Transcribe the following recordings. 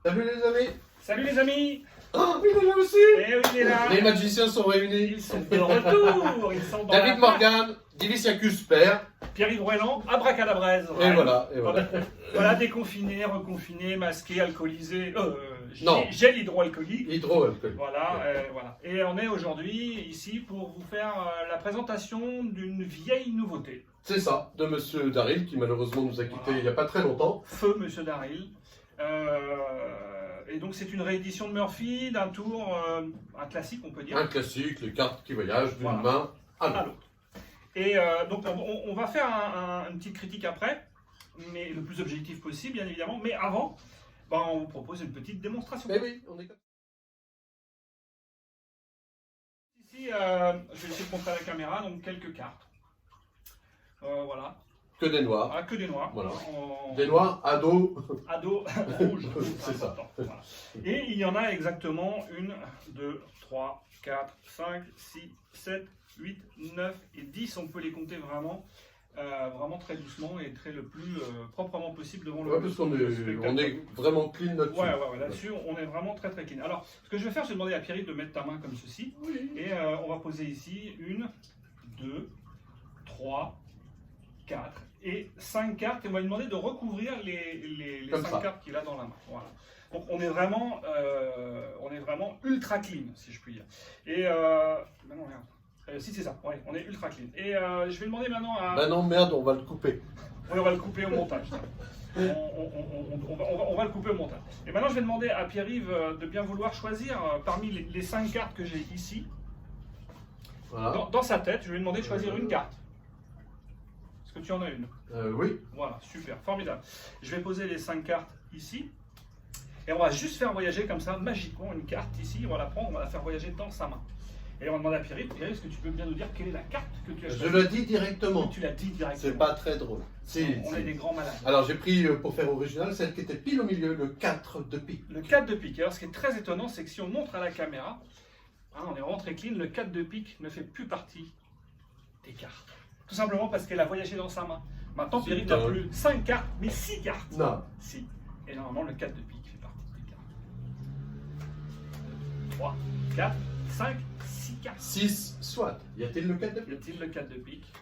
Salut les amis. Salut les amis. Oh, il est là aussi. Eh oui, il est là. Les magiciens sont réunis. Ils sont de retour. Ils sont dans David la Morgan, Divisiacus Père. Pierre-Yves Roland, abracadabraise. Et voilà, et voilà. Voilà, déconfiné, reconfiné, masqué, alcoolisé. Non. Gel hydroalcoolique. Hydroalcoolique. Voilà, voilà. Et on est aujourd'hui ici pour vous faire la présentation d'une vieille nouveauté. C'est ça, de Monsieur Daryl qui malheureusement nous a quittés il n'y a pas très longtemps. Feu Monsieur Daryl. Et donc c'est une réédition de Murphy d'un tour, un classique on peut dire. Un classique, les cartes qui voyagent d'une Voilà. main à À l'autre. l'autre. Et donc on va faire une petite critique après, mais le plus objectif possible bien évidemment. Mais avant, on vous propose une petite démonstration. Mais oui, on est comme Ici, je vais essayer de montrer à la caméra, donc quelques cartes. Voilà. que des noirs. Ah, que des noirs. Voilà. En- Des noirs, ados. Ado rouge. C'est ça. Important, voilà. Et il y en a exactement 1, 2, 3, 4, 5, 6, 7, 8, 9 et 10. On peut les compter vraiment, vraiment très doucement et très le plus proprement possible devant Ouais, parce qu'on spectateur. est vraiment clean là-dessus. Ouais, là-dessus, on est vraiment très très clean. Alors, ce que je vais faire, c'est demander à Pierre-Yves de mettre ta main comme ceci. Oui. Et on va poser ici 1, 2, 3, 4 et 5 cartes. Et on va lui demander de recouvrir les Comme 5 ça. cartes qu'il a dans la main. Voilà. Donc on est vraiment ultra clean, si je puis dire. Et maintenant, regarde. Si c'est ça, ouais, on est ultra clean. Et je vais demander maintenant à... Bah non, merde, on va le couper. Oui, on va le couper au montage. On va le couper au montage. Et maintenant, je vais demander à Pierre-Yves de bien vouloir choisir parmi les 5 cartes que j'ai ici. Voilà. Dans sa tête, je vais lui demander de choisir une carte. Est-ce que tu en as une? Oui. Voilà, super, formidable. Je vais poser les 5 cartes ici. Et on va juste faire voyager comme ça, magiquement, une carte ici. On va la prendre, on va la faire voyager dans sa main. Et on va demander à Pierre-Yves, est-ce que tu peux bien nous dire quelle est la carte que tu as Je choisie? le dis directement. Tu l'as dit directement. C'est pas très drôle. Si, On si. est des grands malades. Alors j'ai pris, pour faire original, celle qui était pile au milieu, le 4 de pique. Le 4 de pique. Alors ce qui est très étonnant, c'est que si on montre à la caméra, on est vraiment très clean, le 4 de pique ne fait plus partie des cartes. Tout simplement parce qu'elle a voyagé dans sa main. Maintenant, C'est Pierre-Yves n'a dingue. plus 5 cartes, mais 6 cartes. Non. Si. Et normalement, le 4 de pique fait partie des cartes. 3, 4, 5, 6 cartes. 6, soit. Y a-t-il le 4 de Y pique? a-t-il le 4 de pique?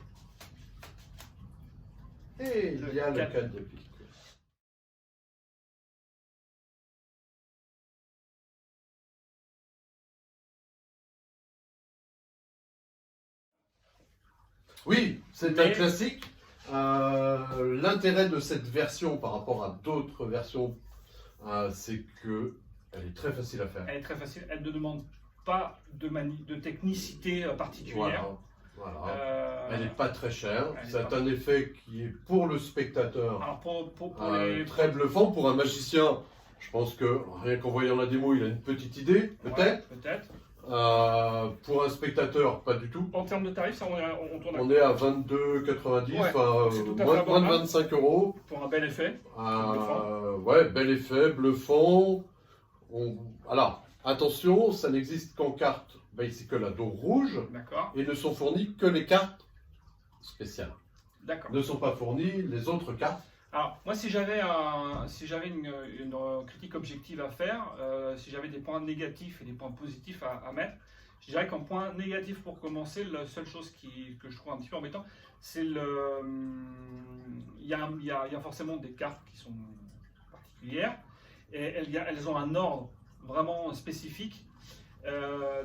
Et il y a le 4. 4 de pique. Oui, c'est un Mais- classique. L'intérêt de cette version par rapport à d'autres versions, c'est que elle est très facile à faire. Elle est très facile, elle ne demande pas de technicité particulière. Voilà. Voilà. Elle Euh, n'est pas très chère. elle est C'est pas- un effet qui est pour le spectateur Alors pour les... très bluffant. Pour un magicien, je pense que rien qu'en voyant la démo, il a une petite idée, peut-être. Ouais, peut-être. Pour un spectateur, pas du tout. En termes de tarifs, ça, on tourne à On est à 22,90, Ouais, enfin, c'est tout à fait moins de abordable. 25 euros. pour un bel effet. Ouais, bel effet, bluffant. Alors, attention, ça n'existe qu'en carte Bicycle à dos rouge D'accord, et ne sont fournies que les cartes spéciales. d'accord. Ne sont pas fournies les autres cartes. Alors, moi, si j'avais une critique objective à faire, si j'avais des points négatifs et des points positifs à mettre, je dirais qu'en point négatif pour commencer, la seule chose que je trouve un petit peu embêtant, c'est le. Il y a forcément des cartes qui sont particulières et elles ont un ordre vraiment spécifique.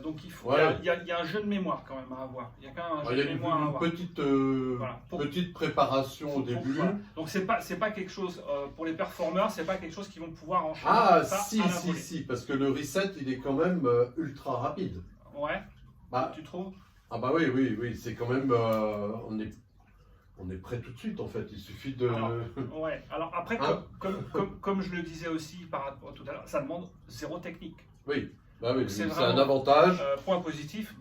Donc il faut, Ouais. il y a un jeu de mémoire quand même à avoir. Il y a quand même un Il jeu y a de mémoire à une avoir. petite, Voilà. petite préparation au début. Voilà. Donc c'est pas quelque chose pour les performeurs, c'est pas quelque chose qu'ils vont pouvoir enchaîner. Ah, ça si, à la si, volée. si, parce que le reset, il est quand même ultra rapide. Ouais. Bah, Tu trouves? ah bah oui, oui, oui, c'est quand même, on est prêt tout de suite en fait. Il suffit de. Alors, Ouais. Alors après, Hein? comme je le disais aussi par rapport à tout à l'heure, ça demande zéro technique. Oui, bah oui, C'est c'est vraiment- un avantage. Point positif,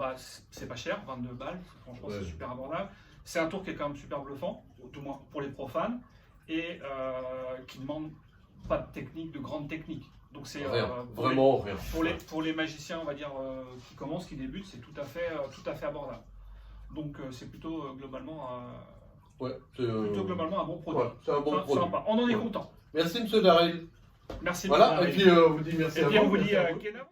c'est pas cher, 22 balles. Franchement, Ouais. c'est super abordable. C'est un tour qui est quand même super bluffant, tout moins pour les profanes, et qui demande pas de technique, de grande technique. Donc c'est Rien, pour vraiment rien. pour les magiciens, on va dire, qui commencent, qui débutent, c'est tout à fait abordable. Donc c'est plutôt globalement Ouais, un bon produit. ouais, c'est un bon produit. Sympa. On en est Ouais. content. Merci, monsieur Daryl. Merci. Voilà, beaucoup, et puis on vous dit merci et à puis on vous. vous dit merci à vous. Kena.